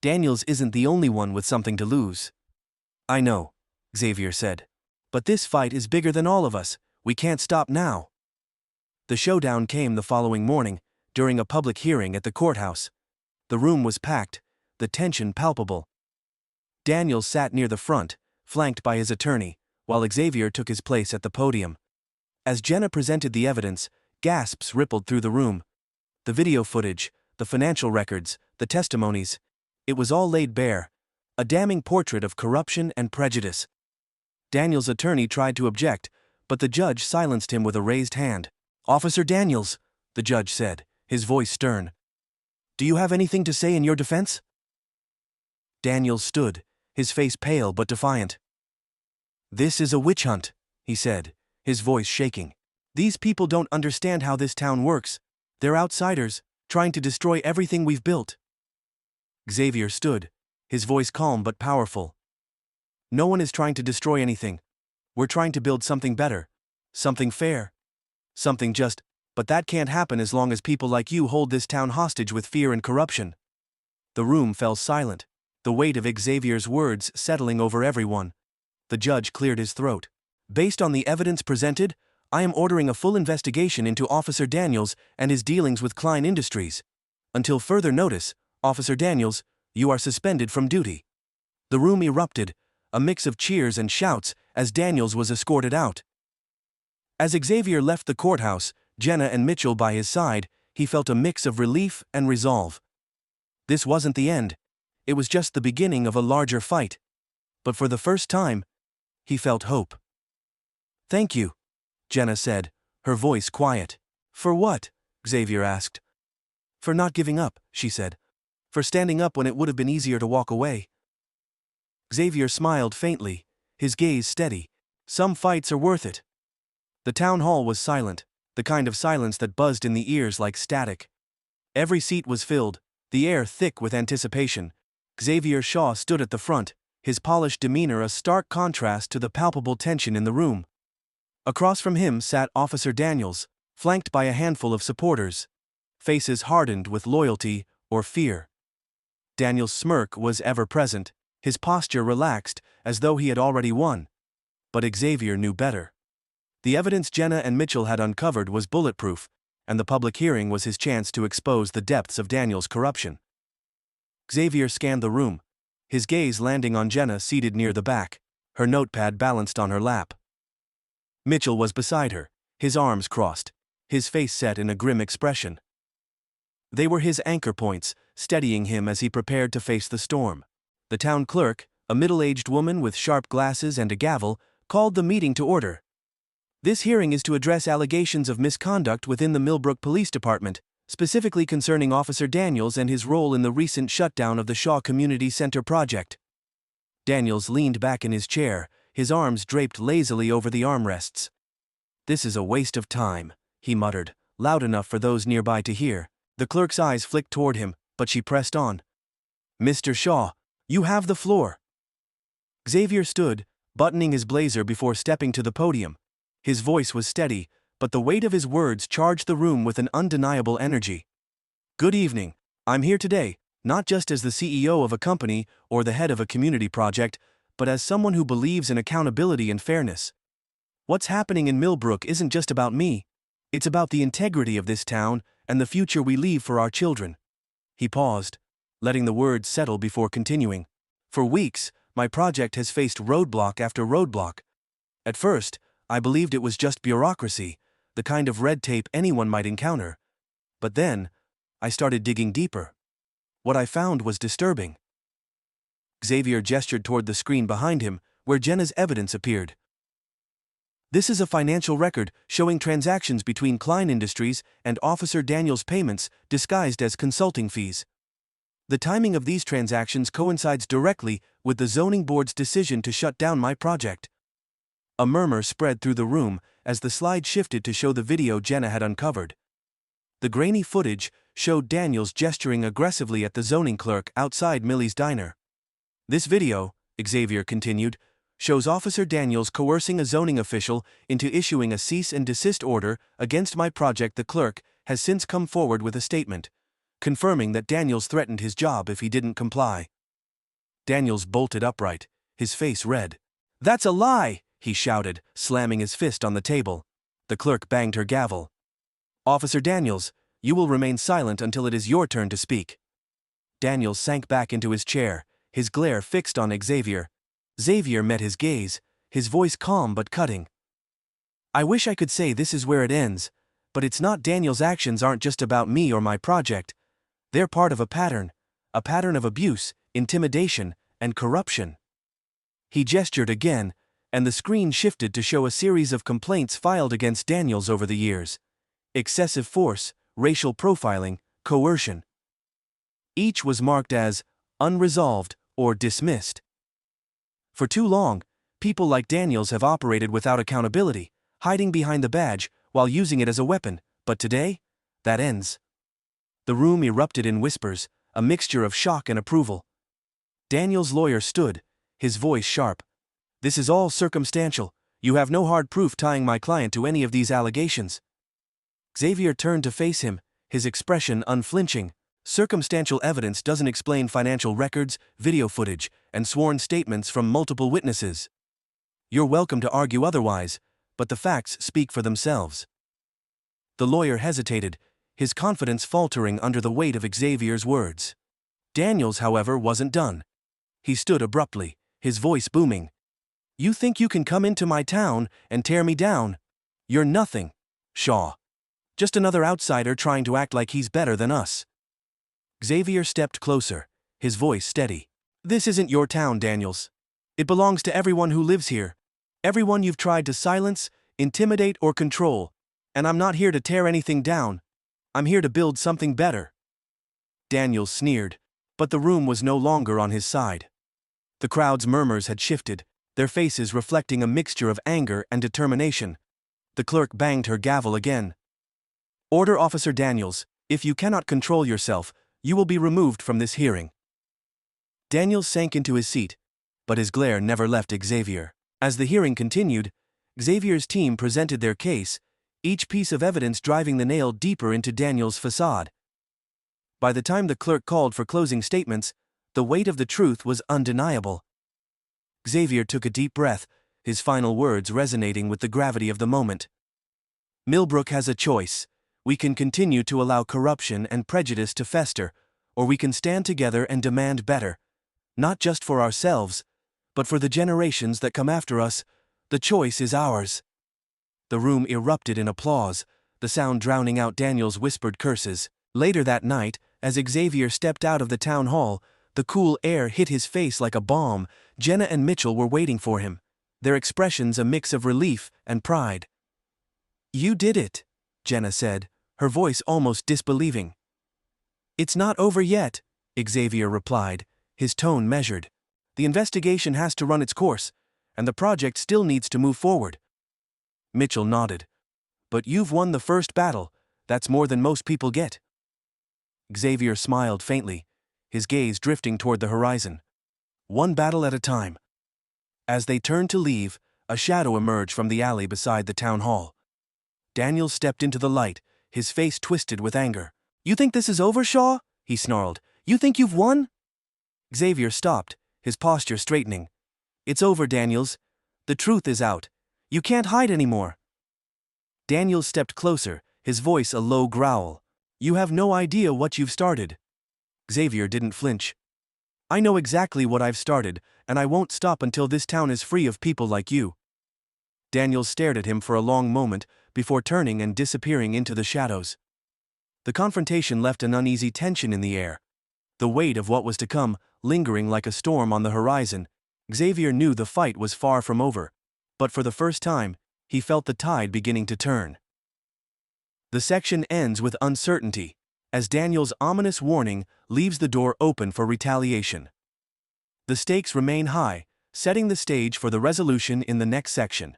Daniels isn't the only one with something to lose." "I know," Xavier said. "But this fight is bigger than all of us. We can't stop now." The showdown came the following morning, during a public hearing at the courthouse. The room was packed, the tension palpable. Daniels sat near the front, flanked by his attorney, while Xavier took his place at the podium. As Jenna presented the evidence, gasps rippled through the room. The video footage, the financial records, the testimonies, it was all laid bare, a damning portrait of corruption and prejudice. Daniels' attorney tried to object, but the judge silenced him with a raised hand. "Officer Daniels," the judge said, his voice stern. "Do you have anything to say in your defense?" Daniels stood, his face pale but defiant. "This is a witch hunt," he said, his voice shaking. "These people don't understand how this town works. They're outsiders, trying to destroy everything we've built." Xavier stood, his voice calm but powerful. "No one is trying to destroy anything. We're trying to build something better, something fair, something just, but that can't happen as long as people like you hold this town hostage with fear and corruption." The room fell silent, the weight of Xavier's words settling over everyone. The judge cleared his throat. "Based on the evidence presented, I am ordering a full investigation into Officer Daniels and his dealings with Klein Industries. Until further notice, Officer Daniels, you are suspended from duty." The room erupted, a mix of cheers and shouts, as Daniels was escorted out. As Xavier left the courthouse, Jenna and Mitchell by his side, he felt a mix of relief and resolve. This wasn't the end. It was just the beginning of a larger fight. But for the first time, he felt hope. "Thank you," Jenna said, her voice quiet. "For what?" Xavier asked. "For not giving up," she said. "For standing up when it would have been easier to walk away." Xavier smiled faintly, his gaze steady. "Some fights are worth it." The town hall was silent, the kind of silence that buzzed in the ears like static. Every seat was filled, the air thick with anticipation. Xavier Shaw stood at the front, his polished demeanor a stark contrast to the palpable tension in the room. Across from him sat Officer Daniels, flanked by a handful of supporters, faces hardened with loyalty or fear. Daniels' smirk was ever present, his posture relaxed, as though he had already won. But Xavier knew better. The evidence Jenna and Mitchell had uncovered was bulletproof, and the public hearing was his chance to expose the depths of Daniels' corruption. Xavier scanned the room, his gaze landing on Jenna seated near the back, her notepad balanced on her lap. Mitchell was beside her, his arms crossed, his face set in a grim expression. They were his anchor points, steadying him as he prepared to face the storm. The town clerk, a middle-aged woman with sharp glasses and a gavel, called the meeting to order. "This hearing is to address allegations of misconduct within the Millbrooke Police Department, specifically concerning Officer Daniels and his role in the recent shutdown of the Shaw Community Center project." Daniels leaned back in his chair, his arms draped lazily over the armrests. "This is a waste of time," he muttered, loud enough for those nearby to hear. The clerk's eyes flicked toward him, but she pressed on. "Mr. Shaw, you have the floor." Xavier stood, buttoning his blazer before stepping to the podium. His voice was steady, but the weight of his words charged the room with an undeniable energy. "Good evening. I'm here today, not just as the CEO of a company or the head of a community project, but as someone who believes in accountability and fairness. What's happening in Millbrooke isn't just about me. It's about the integrity of this town and the future we leave for our children." He paused, letting the words settle before continuing. "For weeks, my project has faced roadblock after roadblock. At first, I believed it was just bureaucracy, the kind of red tape anyone might encounter. But then, I started digging deeper. What I found was disturbing." Xavier gestured toward the screen behind him, where Jenna's evidence appeared. "This is a financial record showing transactions between Klein Industries and Officer Daniels' payments disguised as consulting fees. The timing of these transactions coincides directly with the zoning board's decision to shut down my project." A murmur spread through the room as the slide shifted to show the video Jenna had uncovered. The grainy footage showed Daniels gesturing aggressively at the zoning clerk outside Millie's diner. "This video," Xavier continued, "shows Officer Daniels coercing a zoning official into issuing a cease and desist order against my project. The clerk has since come forward with a statement, confirming that Daniels threatened his job if he didn't comply." Daniels bolted upright, his face red. "That's a lie!" he shouted, slamming his fist on the table. The clerk banged her gavel. "Officer Daniels, you will remain silent until it is your turn to speak." Daniels sank back into his chair, his glare fixed on Xavier. Xavier met his gaze, his voice calm but cutting. "I wish I could say this is where it ends, but it's not. Daniels' actions aren't just about me or my project. They're part of a pattern of abuse, intimidation, and corruption." He gestured again, and the screen shifted to show a series of complaints filed against Daniels over the years. Excessive force, racial profiling, coercion. Each was marked as unresolved or dismissed. For too long, people like Daniels have operated without accountability, hiding behind the badge while using it as a weapon, but today, that ends. The room erupted in whispers, a mixture of shock and approval. Daniels' lawyer stood, his voice sharp. "This is all circumstantial. You have no hard proof tying my client to any of these allegations." Xavier turned to face him, his expression unflinching. "Circumstantial evidence doesn't explain financial records, video footage, and sworn statements from multiple witnesses. You're welcome to argue otherwise, but the facts speak for themselves." The lawyer hesitated, his confidence faltering under the weight of Xavier's words. Daniels, however, wasn't done. He stood abruptly, his voice booming. "You think you can come into my town and tear me down? You're nothing, Shaw. Just another outsider trying to act like he's better than us." Xavier stepped closer, his voice steady. "This isn't your town, Daniels. It belongs to everyone who lives here. Everyone you've tried to silence, intimidate, or control. And I'm not here to tear anything down. I'm here to build something better." Daniels sneered, but the room was no longer on his side. The crowd's murmurs had shifted, their faces reflecting a mixture of anger and determination. The clerk banged her gavel again. "Order Officer Daniels, if you cannot control yourself, you will be removed from this hearing." Daniels sank into his seat, but his glare never left Xavier. As the hearing continued, Xavier's team presented their case, each piece of evidence driving the nail deeper into Daniels' facade. By the time the clerk called for closing statements, the weight of the truth was undeniable. Xavier took a deep breath, his final words resonating with the gravity of the moment. "Millbrooke has a choice. We can continue to allow corruption and prejudice to fester, or we can stand together and demand better. Not just for ourselves, but for the generations that come after us. The choice is ours." The room erupted in applause, the sound drowning out Daniels' whispered curses. Later that night, as Xavier stepped out of the town hall, the cool air hit his face like a balm. Jenna and Mitchell were waiting for him, their expressions a mix of relief and pride. "You did it," Jenna said, her voice almost disbelieving. "It's not over yet," Xavier replied, his tone measured. "The investigation has to run its course, and the project still needs to move forward." Mitchell nodded. "But you've won the first battle. That's more than most people get." Xavier smiled faintly, his gaze drifting toward the horizon. One battle at a time. As they turned to leave, a shadow emerged from the alley beside the town hall. Daniels stepped into the light, his face twisted with anger. "You think this is over, Shaw?" he snarled. "You think you've won?" Xavier stopped, his posture straightening. "It's over, Daniels. The truth is out. You can't hide anymore." Daniels stepped closer, his voice a low growl. "You have no idea what you've started." Xavier didn't flinch. "I know exactly what I've started, and I won't stop until this town is free of people like you." Daniels stared at him for a long moment before turning and disappearing into the shadows. The confrontation left an uneasy tension in the air. The weight of what was to come, lingering like a storm on the horizon. Xavier knew the fight was far from over, but for the first time, he felt the tide beginning to turn. The section ends with uncertainty, as Daniel's ominous warning leaves the door open for retaliation. The stakes remain high, setting the stage for the resolution in the next section.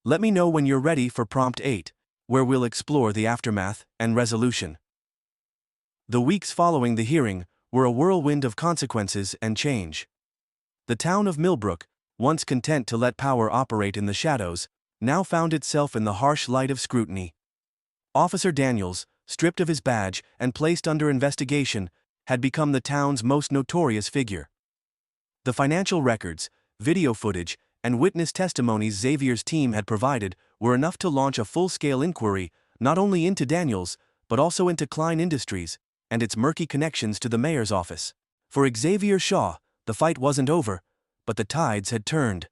Let me know when you're ready for Prompt 8, where we'll explore the aftermath and resolution. The weeks following the hearing were a whirlwind of consequences and change. The town of Millbrooke, once content to let power operate in the shadows, now found itself in the harsh light of scrutiny. Officer Daniels, stripped of his badge and placed under investigation, had become the town's most notorious figure. The financial records, video footage, and witness testimonies Xavier's team had provided were enough to launch a full-scale inquiry not only into Daniels, but also into Klein Industries and its murky connections to the mayor's office. For Xavier Shaw, the fight wasn't over, but the tides had turned.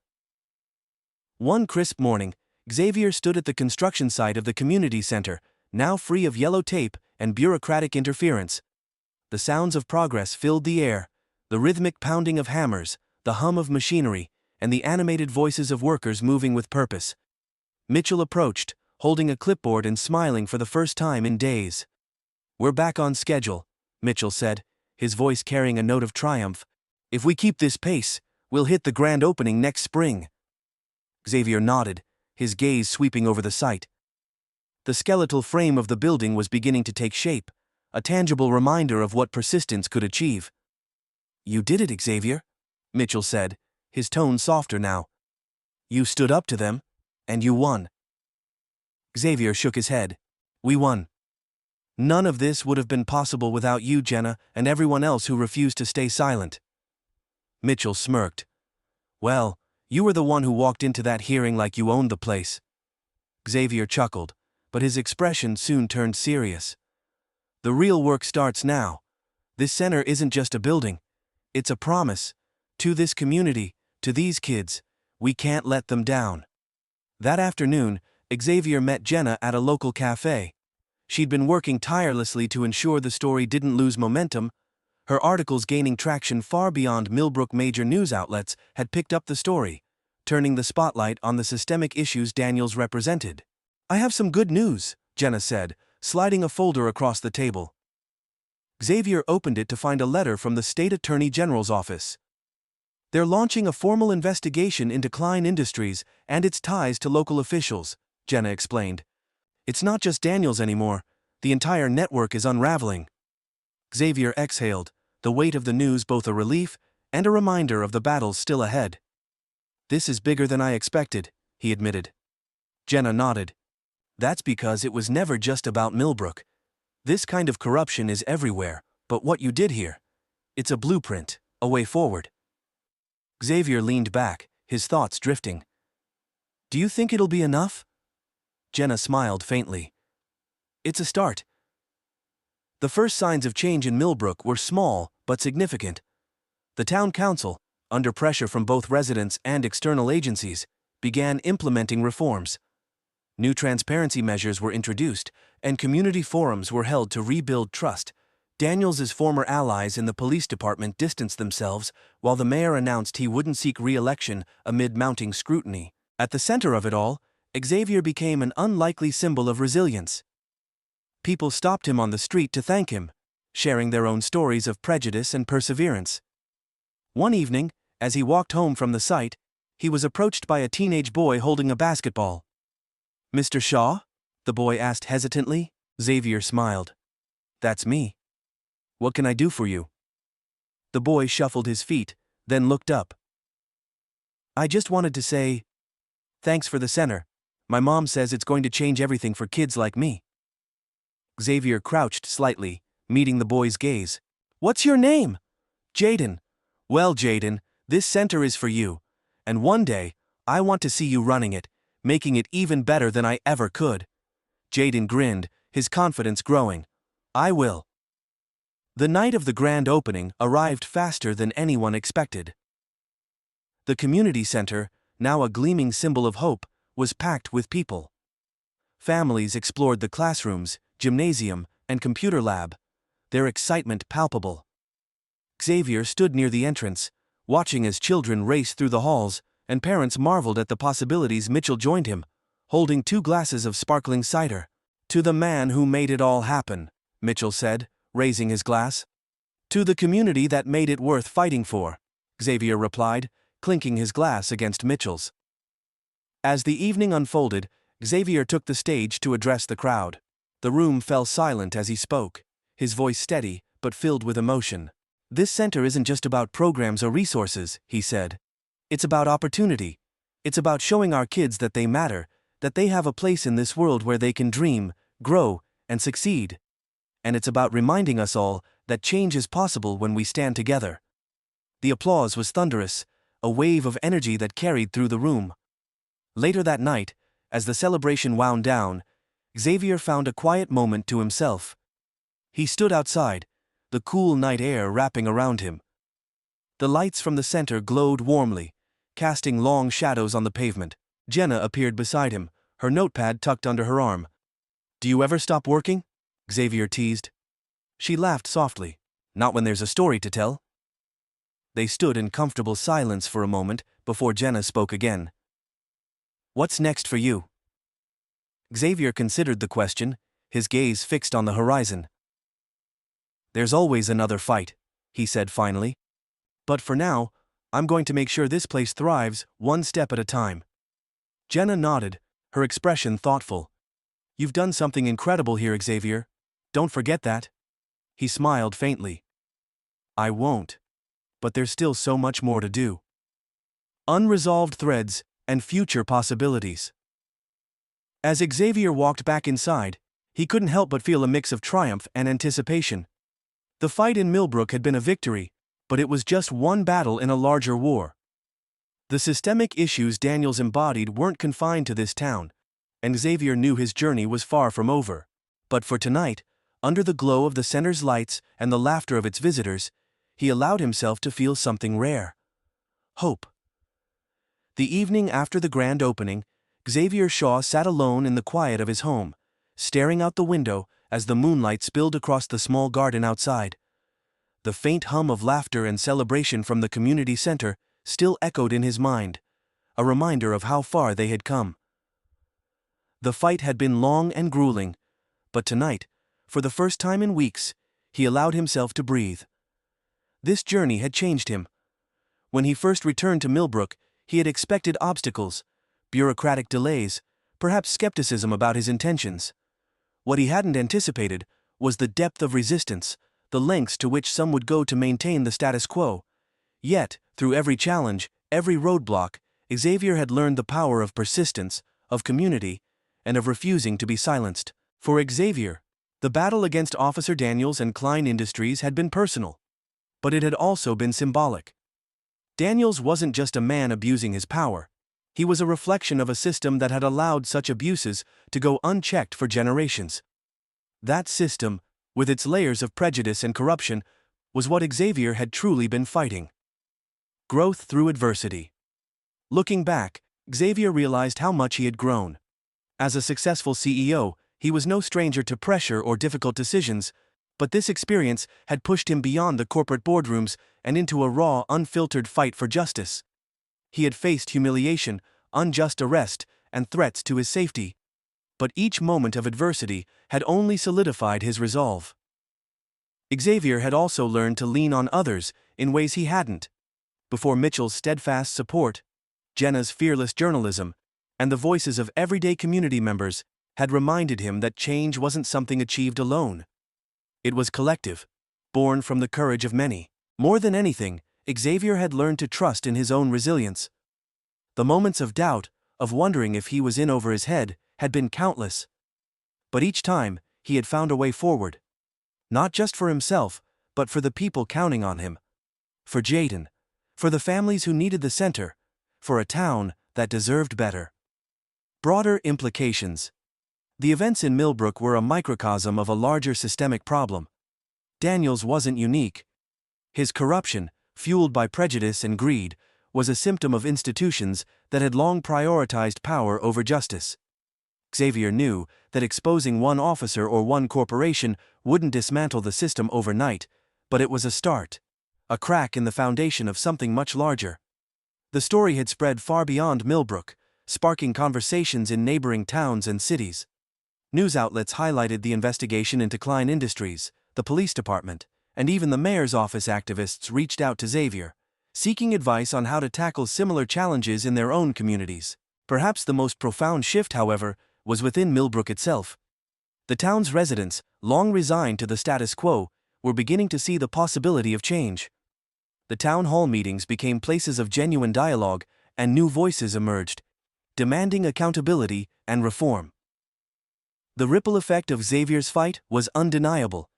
One crisp morning, Xavier stood at the construction site of the community center, now free of yellow tape and bureaucratic interference. The sounds of progress filled the air, the rhythmic pounding of hammers, the hum of machinery, and the animated voices of workers moving with purpose. Mitchell approached, holding a clipboard and smiling for the first time in days. "We're back on schedule," Mitchell said, his voice carrying a note of triumph. "If we keep this pace, we'll hit the grand opening next spring." Xavier nodded, his gaze sweeping over the site. The skeletal frame of the building was beginning to take shape, a tangible reminder of what persistence could achieve. "You did it, Xavier," Mitchell said, his tone softer now. "You stood up to them, and you won." Xavier shook his head. "We won. None of this would have been possible without you, Jenna, and everyone else who refused to stay silent." Mitchell smirked. "Well, you were the one who walked into that hearing like you owned the place." Xavier chuckled, but his expression soon turned serious. "The real work starts now. This center isn't just a building. It's a promise. To this community, to these kids, we can't let them down." That afternoon, Xavier met Jenna at a local cafe. She'd been working tirelessly to ensure the story didn't lose momentum. Her articles gaining traction far beyond Millbrooke major news outlets had picked up the story, turning the spotlight on the systemic issues Daniels represented. "I have some good news," Jenna said, sliding a folder across the table. Xavier opened it to find a letter from the state attorney general's office. "They're launching a formal investigation into Klein Industries and its ties to local officials," Jenna explained. "It's not just Daniels anymore. The entire network is unraveling." Xavier exhaled, the weight of the news both a relief and a reminder of the battles still ahead. "This is bigger than I expected," he admitted. Jenna nodded. "That's because it was never just about Millbrooke. This kind of corruption is everywhere, but what you did here, it's a blueprint, a way forward." Xavier leaned back, his thoughts drifting. "Do you think it'll be enough?" Jenna smiled faintly. "It's a start." The first signs of change in Millbrooke were small but significant. The town council, under pressure from both residents and external agencies, began implementing reforms. New transparency measures were introduced, and community forums were held to rebuild trust. Daniels's former allies in the police department distanced themselves, while the mayor announced he wouldn't seek re-election amid mounting scrutiny. At the center of it all, Xavier became an unlikely symbol of resilience. People stopped him on the street to thank him, sharing their own stories of prejudice and perseverance. One evening, as he walked home from the site, he was approached by a teenage boy holding a basketball. "Mr. Shaw?" the boy asked hesitantly. Xavier smiled. That's me. What can I do for you? The boy shuffled his feet, then looked up. I just wanted to say, thanks for the center. My mom says it's going to change everything for kids like me. Xavier crouched slightly, meeting the boy's gaze. What's your name? Jaden. Well, Jaden, this center is for you. And one day, I want to see you running it, making it even better than I ever could. Jaden grinned, his confidence growing. I will. The night of the grand opening arrived faster than anyone expected. The community center, now a gleaming symbol of hope, was packed with people. Families explored the classrooms, gymnasium, and computer lab, their excitement palpable. Xavier stood near the entrance, watching as children raced through the halls, and parents marveled at the possibilities. Mitchell joined him, holding 2 glasses of sparkling cider. To the man who made it all happen, Mitchell said, raising his glass. To the community that made it worth fighting for, Xavier replied, clinking his glass against Mitchell's. As the evening unfolded, Xavier took the stage to address the crowd. The room fell silent as he spoke, his voice steady but filled with emotion. This center isn't just about programs or resources, he said. It's about opportunity. It's about showing our kids that they matter, that they have a place in this world where they can dream, grow, and succeed. And it's about reminding us all that change is possible when we stand together. The applause was thunderous, a wave of energy that carried through the room. Later that night, as the celebration wound down, Xavier found a quiet moment to himself. He stood outside, the cool night air wrapping around him. The lights from the center glowed warmly, casting long shadows on the pavement. Jenna appeared beside him, her notepad tucked under her arm. Do you ever stop working? Xavier teased. She laughed softly. Not when there's a story to tell. They stood in comfortable silence for a moment before Jenna spoke again. What's next for you? Xavier considered the question, his gaze fixed on the horizon. There's always another fight, he said finally. But for now, I'm going to make sure this place thrives, one step at a time. Jenna nodded, her expression thoughtful. You've done something incredible here, Xavier. Don't forget that. He smiled faintly. I won't. But there's still so much more to do. Unresolved threads and future possibilities. As Xavier walked back inside, he couldn't help but feel a mix of triumph and anticipation. The fight in Millbrooke had been a victory, but it was just one battle in a larger war. The systemic issues Daniels embodied weren't confined to this town, and Xavier knew his journey was far from over. But for tonight, under the glow of the center's lights and the laughter of its visitors, he allowed himself to feel something rare. Hope. The evening after the grand opening, Xavier Shaw sat alone in the quiet of his home, staring out the window as the moonlight spilled across the small garden outside. The faint hum of laughter and celebration from the community center still echoed in his mind, a reminder of how far they had come. The fight had been long and grueling, but tonight, for the first time in weeks, he allowed himself to breathe. This journey had changed him. When he first returned to Millbrooke, he had expected obstacles, bureaucratic delays, perhaps skepticism about his intentions. What he hadn't anticipated was the depth of resistance, the lengths to which some would go to maintain the status quo. Yet, through every challenge, every roadblock, Xavier had learned the power of persistence, of community, and of refusing to be silenced. For Xavier, the battle against Officer Daniels and Klein Industries had been personal, but it had also been symbolic. Daniels wasn't just a man abusing his power. He was a reflection of a system that had allowed such abuses to go unchecked for generations. That system, with its layers of prejudice and corruption, was what Xavier had truly been fighting. Growth through adversity. Looking back, Xavier realized how much he had grown. As a successful CEO, he was no stranger to pressure or difficult decisions, but this experience had pushed him beyond the corporate boardrooms and into a raw, unfiltered fight for justice. He had faced humiliation, unjust arrest, and threats to his safety. But each moment of adversity had only solidified his resolve. Xavier had also learned to lean on others in ways he hadn't before. Mitchell's steadfast support, Jenna's fearless journalism, and the voices of everyday community members had reminded him that change wasn't something achieved alone. It was collective, born from the courage of many. More than anything, Xavier had learned to trust in his own resilience. The moments of doubt, of wondering if he was in over his head, had been countless. But each time, he had found a way forward. Not just for himself, but for the people counting on him. For Jaden. For the families who needed the center. For a town that deserved better. Broader implications. The events in Millbrooke were a microcosm of a larger systemic problem. Daniels wasn't unique. His corruption, fueled by prejudice and greed, was a symptom of institutions that had long prioritized power over justice. Xavier knew that exposing one officer or one corporation wouldn't dismantle the system overnight, but it was a start, a crack in the foundation of something much larger. The story had spread far beyond Millbrooke, sparking conversations in neighboring towns and cities. News outlets highlighted the investigation into Klein Industries, the police department, and even the mayor's office. Activists reached out to Xavier, seeking advice on how to tackle similar challenges in their own communities. Perhaps the most profound shift, however, was within Millbrooke itself. The town's residents, long resigned to the status quo, were beginning to see the possibility of change. The town hall meetings became places of genuine dialogue, and new voices emerged, demanding accountability and reform. The ripple effect of Xavier's fight was undeniable.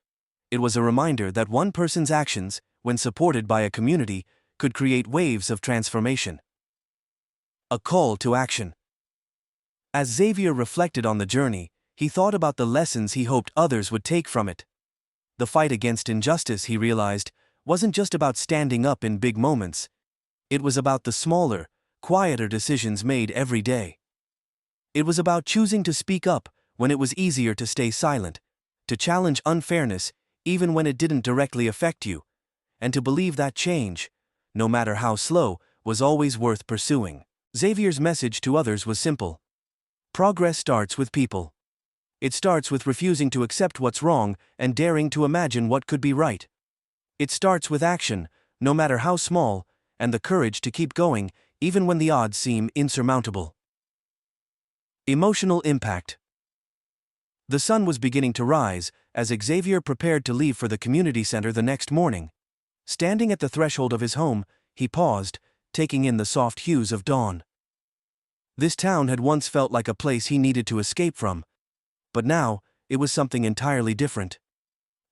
It was a reminder that one person's actions, when supported by a community, could create waves of transformation. A call to action. As Xavier reflected on the journey, he thought about the lessons he hoped others would take from it. The fight against injustice, he realized, wasn't just about standing up in big moments. It was about the smaller, quieter decisions made every day. It was about choosing to speak up when it was easier to stay silent, to challenge unfairness even when it didn't directly affect you, and to believe that change, no matter how slow, was always worth pursuing. Xavier's message to others was simple. Progress starts with people. It starts with refusing to accept what's wrong and daring to imagine what could be right. It starts with action, no matter how small, and the courage to keep going, even when the odds seem insurmountable. Emotional impact. The sun was beginning to rise as Xavier prepared to leave for the community center the next morning. Standing at the threshold of his home, he paused, taking in the soft hues of dawn. This town had once felt like a place he needed to escape from. But now, it was something entirely different.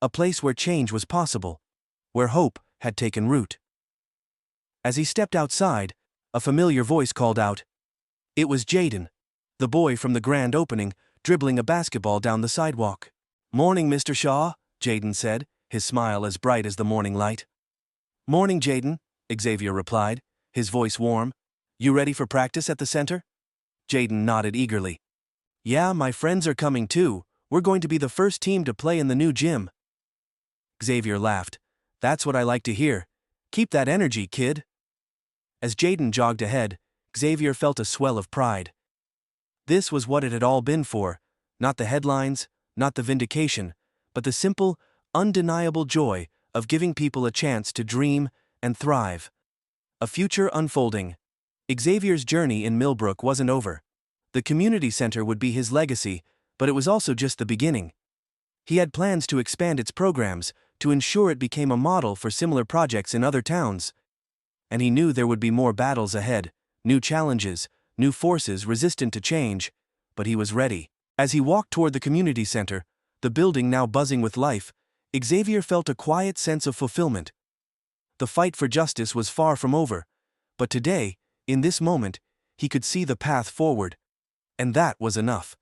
A place where change was possible, where hope had taken root. As he stepped outside, a familiar voice called out. It was Jaden, the boy from the grand opening, dribbling a basketball down the sidewalk. "Morning, Mr. Shaw," Jaden said, his smile as bright as the morning light. "Morning, Jaden," Xavier replied, his voice warm. "You ready for practice at the center?" Jaden nodded eagerly. "Yeah, my friends are coming too. We're going to be the first team to play in the new gym." Xavier laughed. "That's what I like to hear. Keep that energy, kid." As Jaden jogged ahead, Xavier felt a swell of pride. This was what it had all been for, not the headlines, not the vindication, but the simple, undeniable joy of giving people a chance to dream and thrive. A future unfolding. Xavier's journey in Millbrooke wasn't over. The community center would be his legacy, but it was also just the beginning. He had plans to expand its programs, to ensure it became a model for similar projects in other towns. And he knew there would be more battles ahead, new challenges, new forces resistant to change, but he was ready. As he walked toward the community center, the building now buzzing with life, Xavier felt a quiet sense of fulfillment. The fight for justice was far from over, but today, in this moment, he could see the path forward. And that was enough.